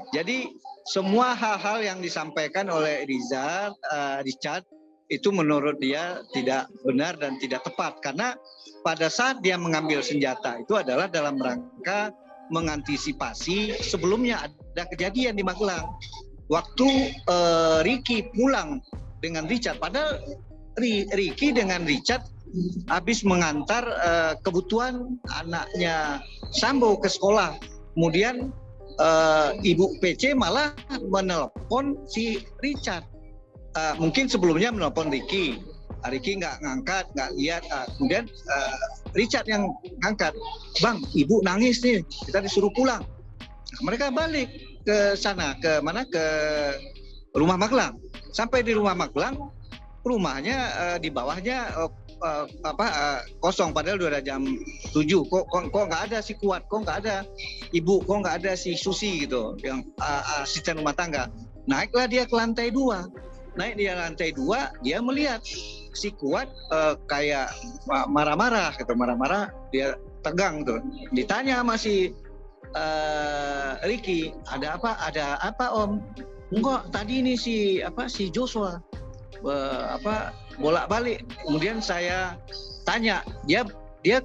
Jadi semua hal-hal yang disampaikan oleh Richard itu menurut dia tidak benar dan tidak tepat, karena pada saat dia mengambil senjata itu adalah dalam rangka mengantisipasi sebelumnya ada kejadian di Magelang. Waktu Ricky pulang dengan Richard, padahal Ricky dengan Richard habis mengantar kebutuhan anaknya Sambo ke sekolah. Kemudian Ibu PC malah menelpon si Richard. Mungkin sebelumnya menelpon Ricky. Ricky nggak ngangkat, nggak lihat. Kemudian Richard yang ngangkat. Bang, ibu nangis nih, kita disuruh pulang. Mereka balik ke sana, ke mana? Ke rumah Magelang. Sampai di rumah Magelang, rumahnya di bawahnya kosong, padahal udah jam 7. Kok nggak ada si Kuat, kok nggak ada ibu, kok nggak ada si Susi gitu, yang asisten rumah tangga. Naiklah dia ke lantai 2. Naik di lantai 2, dia melihat si Kuat kayak marah-marah gitu, marah-marah, dia tegang tuh. Ditanya sama si Ricky, ada apa Om? Enggak, tadi ini si Joshua bolak-balik. Kemudian saya tanya, dia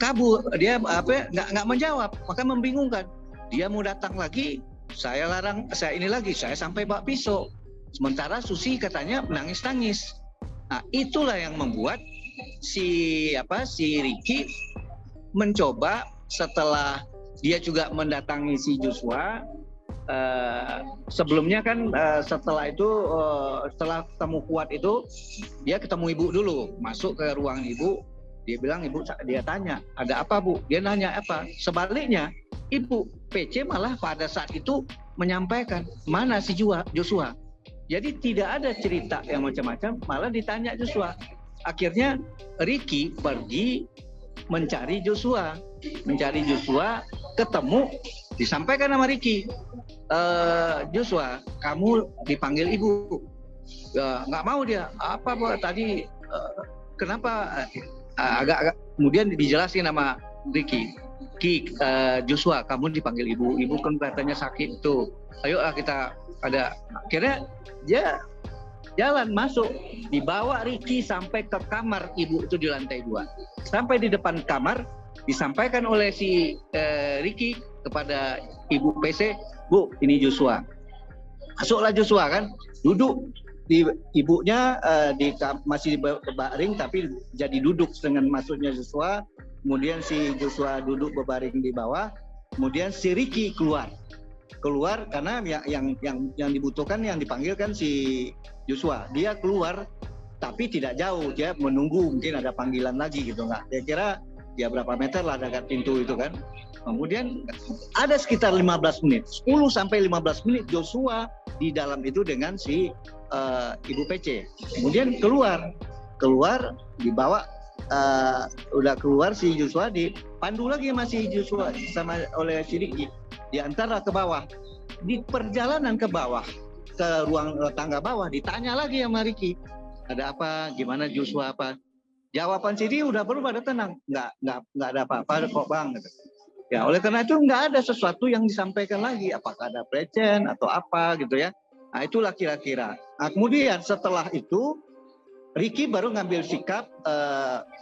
kabur, dia nggak menjawab, maka membingungkan. Dia mau datang lagi, saya larang, saya sampai bawa pisau. Sementara Susi katanya menangis-nangis. Nah, itulah yang membuat si Ricky mencoba, setelah dia juga mendatangi si Joshua. Sebelumnya kan setelah itu setelah ketemu Kuat itu dia ketemu ibu dulu, masuk ke ruang ibu, dia bilang dia tanya ada apa Bu, dia nanya apa. Sebaliknya ibu PC malah pada saat itu menyampaikan mana si Joshua. Jadi tidak ada cerita yang macam-macam, malah ditanya Joshua. Akhirnya Ricky pergi mencari Joshua, ketemu, disampaikan sama Ricky, Joshua, kamu dipanggil ibu. Nggak mau dia. Apa Bu tadi? Kenapa? Agak kemudian dijelasin sama Ricky. Joshua, kamu dipanggil ibu. Ibu kan katanya sakit tuh. Ayolah kita ada. Akhirnya dia jalan masuk, dibawa Ricky sampai ke kamar ibu itu di lantai 2. Sampai di depan kamar, disampaikan oleh si Ricky kepada ibu PC, Bu, ini Joshua. Masuklah Joshua kan, duduk di ibunya masih berbaring tapi jadi duduk dengan masuknya Joshua. Kemudian si Joshua duduk berbaring di bawah. Kemudian si Ricky keluar karena yang dibutuhkan, yang dipanggil kan si Joshua. Dia keluar tapi tidak jauh, dia menunggu mungkin ada panggilan lagi gitu, nggak? Dia kira ya berapa meter lah dekat pintu itu kan. Kemudian ada sekitar 15 menit, 10 sampai 15 menit Joshua di dalam itu dengan si Ibu PC. Kemudian keluar dibawa, udah keluar si Joshua, dipandu lagi masih Joshua oleh si Ricky, diantar ke bawah. Di perjalanan ke bawah, ke ruang tangga bawah, ditanya lagi sama Ricky, ada apa, gimana Joshua apa? Jawaban si Ricky udah berubah, ada tenang, nggak ada apa-apa kok Bang. Ya oleh karena itu nggak ada sesuatu yang disampaikan lagi, apakah ada pelecehan atau apa gitu ya. Nah itulah kira-kira. Nah, kemudian setelah itu Ricky baru ngambil sikap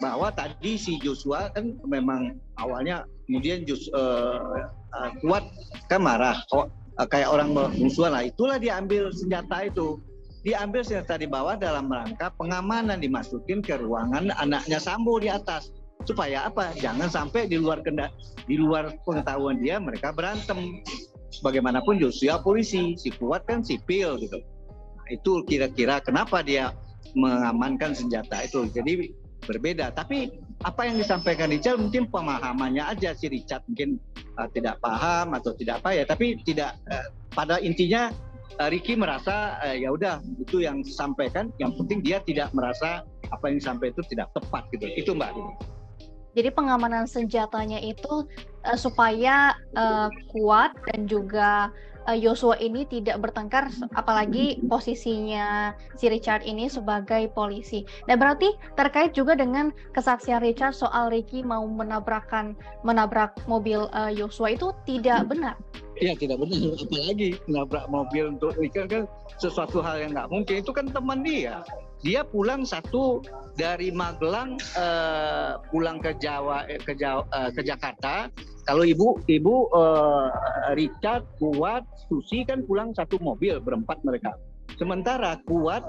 bahwa tadi si Joshua kan memang awalnya, kemudian Kuat kan marah, kayak orang musuhan lah. Itulah dia ambil senjata itu. Diambil senjata di bawah dalam rangka pengamanan, dimasukin ke ruangan anaknya Sambo di atas. Supaya apa? Jangan sampai di luar pengetahuan dia mereka berantem. Bagaimanapun Joshua polisi, si Kuat kan sipil gitu. Nah, itu kira-kira kenapa dia mengamankan senjata itu. Jadi berbeda. Tapi apa yang disampaikan Richard mungkin pemahamannya aja, si Richard mungkin tidak paham atau tidak apa ya. Tapi tidak pada intinya Ricky merasa ya udah itu yang disampaikan. Yang penting dia tidak merasa apa yang disampaikan itu tidak tepat gitu. Itu Mbak Dini. Jadi pengamanan senjatanya itu supaya Kuat dan juga Joshua ini tidak bertengkar, apalagi posisinya si Richard ini sebagai polisi. Dan berarti terkait juga dengan kesaksian Richard soal Ricky mau menabrak mobil Joshua itu tidak benar. Ya tidak benar, apalagi nabrak mobil untuk weekend kan sesuatu hal yang nggak mungkin. Itu kan teman dia pulang dari Magelang pulang ke Jakarta. Kalau ibu Richard, Kuat, Susi kan pulang satu mobil berempat mereka. Sementara Kuat,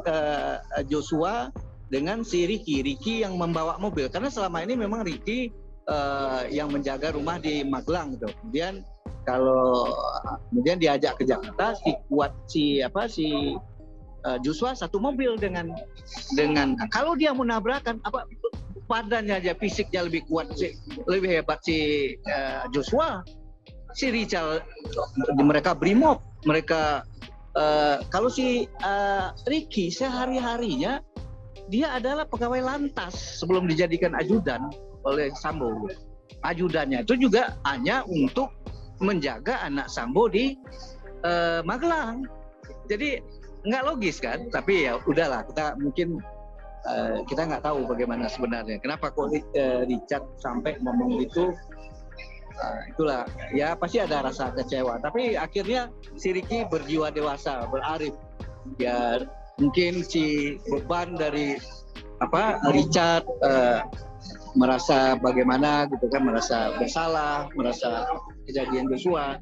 Joshua dengan si Ricky yang membawa mobil, karena selama ini memang Ricky yang menjaga rumah di Magelang gitu. Kemudian diajak ke Jakarta, si Joshua satu mobil dengan kalau dia menabrakan badannya aja fisiknya lebih kuat lebih hebat si Joshua, si Richard, mereka brimob, mereka kalau si Ricky sehari-harinya dia adalah pegawai lantas sebelum dijadikan ajudan oleh Sambo. Ajudannya itu juga hanya untuk menjaga anak Sambo di Magelang. Jadi nggak logis kan? Tapi ya udahlah, kita nggak tahu bagaimana sebenarnya. Kenapa kok Richard sampai ngomong itu? Itulah ya, pasti ada rasa kecewa. Tapi akhirnya si Ricky berjiwa dewasa, berarif. Ya mungkin si beban dari Richard merasa bagaimana gitu kan, merasa bersalah, merasa kejadian Joshua.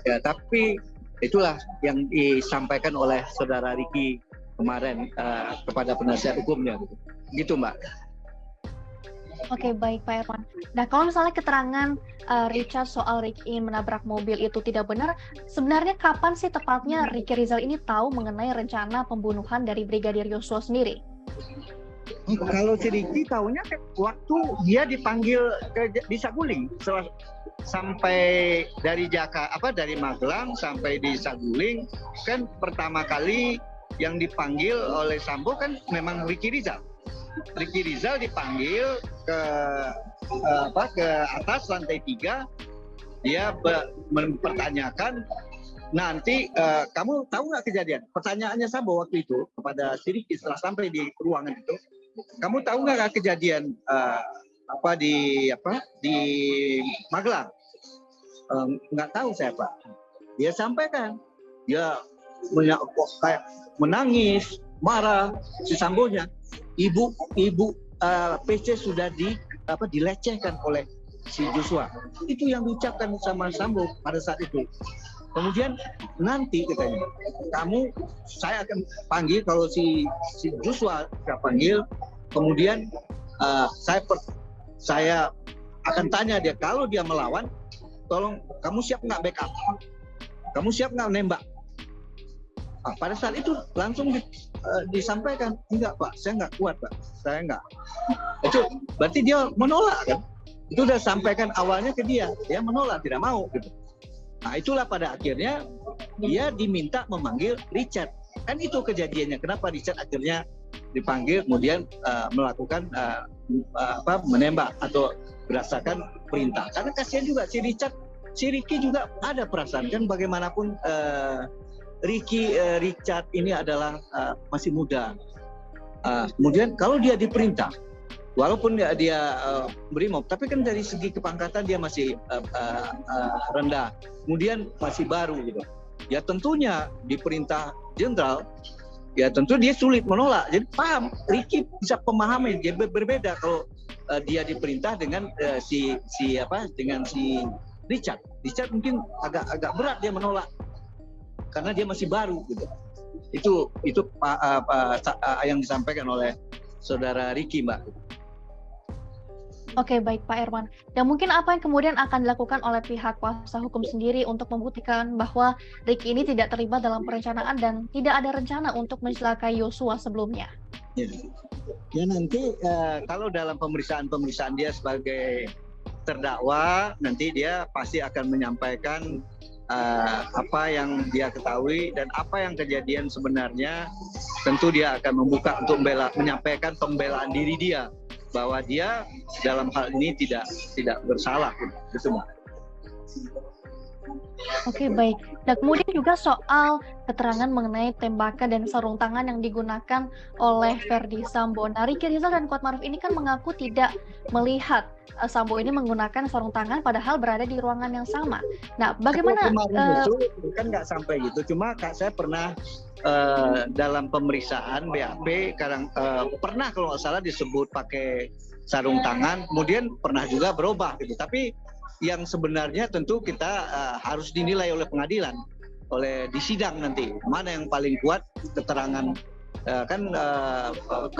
Ya, tapi itulah yang disampaikan oleh saudara Ricky kemarin kepada penasihat hukumnya gitu Mbak. Oke, baik Pak Irwan. Nah, kalau misalnya keterangan Richard soal Ricky menabrak mobil itu tidak benar, sebenarnya kapan sih tepatnya Ricky Rizal ini tahu mengenai rencana pembunuhan dari Brigadir Yosua sendiri? Kalau si Ricky tahunya waktu dia dipanggil di Saguling, sampai dari Magelang sampai di Saguling, kan pertama kali yang dipanggil oleh Sambo kan memang Ricky Rizal. Ricky Rizal dipanggil ke atas lantai 3, dia mempertanyakan, nanti kamu tahu nggak kejadian? Pertanyaannya Sambo waktu itu kepada si Ricky setelah sampai di ruangan itu, kamu tahu nggak kejadian di Magelang? Nggak tahu saya Pak. Dia sampaikan, dia kayak menangis, marah si Sambonya. Ibu PC sudah dilecehkan oleh si Joshua. Itu yang diucapkan sama Sambo pada saat itu. Kemudian nanti katanya, saya akan panggil kalau si Joshua saya panggil. Kemudian saya akan tanya dia, kalau dia melawan, tolong kamu siap nggak backup? Kamu siap nggak nembak? Pada saat itu langsung disampaikan, enggak Pak, saya nggak kuat Pak, saya nggak. Itu berarti dia menolak kan? Itu udah sampaikan awalnya ke dia menolak, tidak mau gitu. Nah itulah pada akhirnya dia diminta memanggil Richard. Kan itu kejadiannya, kenapa Richard akhirnya dipanggil kemudian melakukan menembak atau berdasarkan perintah. Karena kasihan juga si Ricky juga ada perasaan kan, bagaimanapun Richard ini adalah masih muda. Kemudian kalau dia diperintah, walaupun dia brimob, tapi kan dari segi kepangkatan dia masih rendah. Kemudian masih baru gitu. Ya tentunya diperintah jenderal, ya tentu dia sulit menolak. Jadi paham, Ricky bisa pemahami, dia berbeda kalau dia diperintah dengan dengan si Richard. Richard mungkin agak berat dia menolak karena dia masih baru gitu. Itu yang disampaikan oleh saudara Ricky, Mbak. Oke, baik Pak Irwan. Dan mungkin apa yang kemudian akan dilakukan oleh pihak kuasa hukum sendiri untuk membuktikan bahwa Ricky ini tidak terlibat dalam perencanaan dan tidak ada rencana untuk mencelakai Yosua sebelumnya? Ya nanti kalau dalam pemeriksaan dia sebagai terdakwa, nanti dia pasti akan menyampaikan apa yang dia ketahui dan apa yang kejadian sebenarnya. Tentu dia akan membuka untuk menyampaikan pembelaan diri dia, bahwa dia dalam hal ini tidak bersalah gitu, Mbak. Oke, baik. Nah, kemudian juga soal keterangan mengenai tembakan dan sarung tangan yang digunakan oleh Verdi Sambo. Nah, Ricky Rizal dan Kuatmaruf ini kan mengaku tidak melihat Sambo ini menggunakan sarung tangan padahal berada di ruangan yang sama. Nah, Kalau bagaimana kemarin itu kan nggak sampai gitu. Cuma Kak, saya pernah dalam pemeriksaan BAP pernah kalau nggak salah disebut pakai sarung tangan, kemudian pernah juga berubah gitu. Tapi yang sebenarnya tentu kita harus dinilai oleh pengadilan, di sidang nanti mana yang paling kuat keterangan. Kan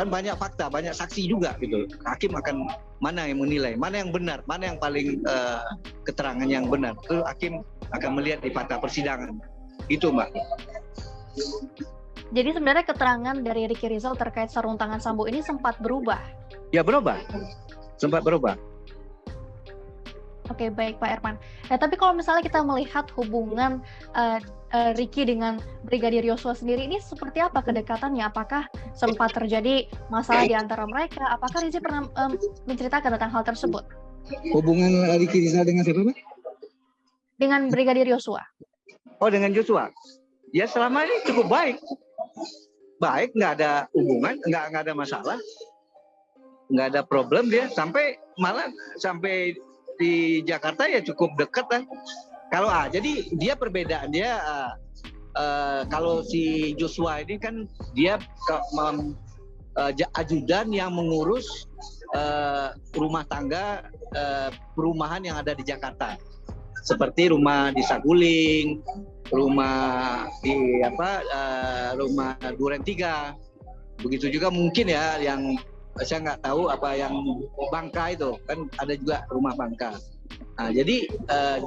banyak fakta, banyak saksi juga gitu. Hakim akan mana yang menilai, mana yang benar, mana yang paling keterangan yang benar. Itu hakim akan melihat di fakta persidangan. Itu, Mbak. jadi sebenarnya keterangan dari Ricky Rizal terkait sarung tangan Sambo ini sempat berubah? Ya berubah, sempat berubah. Oke, baik Pak Erman. Nah, tapi kalau misalnya kita melihat hubungan Ricky dengan Brigadir Yosua sendiri ini seperti apa kedekatannya? Apakah sempat terjadi masalah di antara mereka? Apakah Ricky pernah menceritakan tentang hal tersebut? Hubungan Ricky Rizal dengan siapa, Pak? Dengan Brigadir Yosua. Oh, dengan Joshua. Ya selama ini cukup baik. Baik, nggak ada hubungan, nggak ada masalah. Nggak ada problem dia. Malah sampai di Jakarta ya cukup dekat lah. Jadi dia perbedaan dia kalau si Joshua ini kan dia ajudan yang mengurus rumah tangga perumahan yang ada di Jakarta, seperti rumah di Saguling, rumah di rumah Duren 3. Begitu juga mungkin ya yang saya nggak tahu apa yang Bangka itu kan ada juga rumah Bangka. Nah, jadi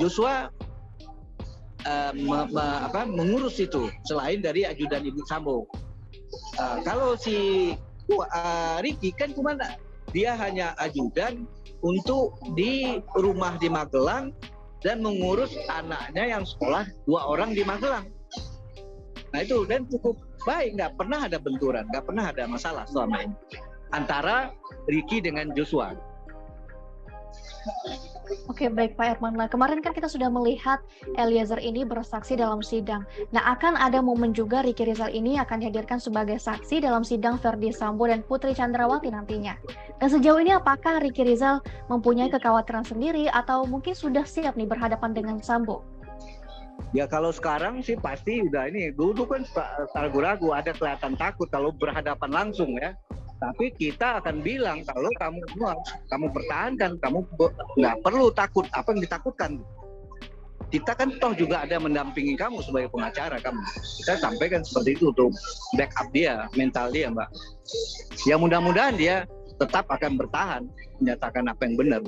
Joshua mengurus itu selain dari ajudan Ibu Sambo. Kalau si Ricky kan cuma dia hanya ajudan untuk di rumah di Magelang dan mengurus anaknya yang sekolah 2 orang di Magelang. Nah itu dan cukup baik, nggak pernah ada benturan, nggak pernah ada masalah selama ini antara Ricky dengan Joshua. Oke, baik Pak Erman. Nah, kemarin kan kita sudah melihat Eliezer ini bersaksi dalam sidang. Nah, akan ada momen juga Ricky Rizal ini akan dihadirkan sebagai saksi dalam sidang Verdi Sambo dan Putri Chandrawati nantinya. Dan sejauh ini apakah Ricky Rizal mempunyai kekhawatiran sendiri atau mungkin sudah siap nih berhadapan dengan Sambo? Ya kalau sekarang sih pasti udah ini. Dulu kan ragu-ragu, ada kelihatan takut kalau berhadapan langsung ya. Tapi kita akan bilang kalau kamu pertahankan, kamu nggak perlu takut. Apa yang ditakutkan? Kita kan toh juga ada mendampingi kamu sebagai pengacara kamu. Kita sampaikan seperti itu untuk backup dia, mental dia, Mbak. Ya mudah-mudahan dia tetap akan bertahan, menyatakan apa yang benar.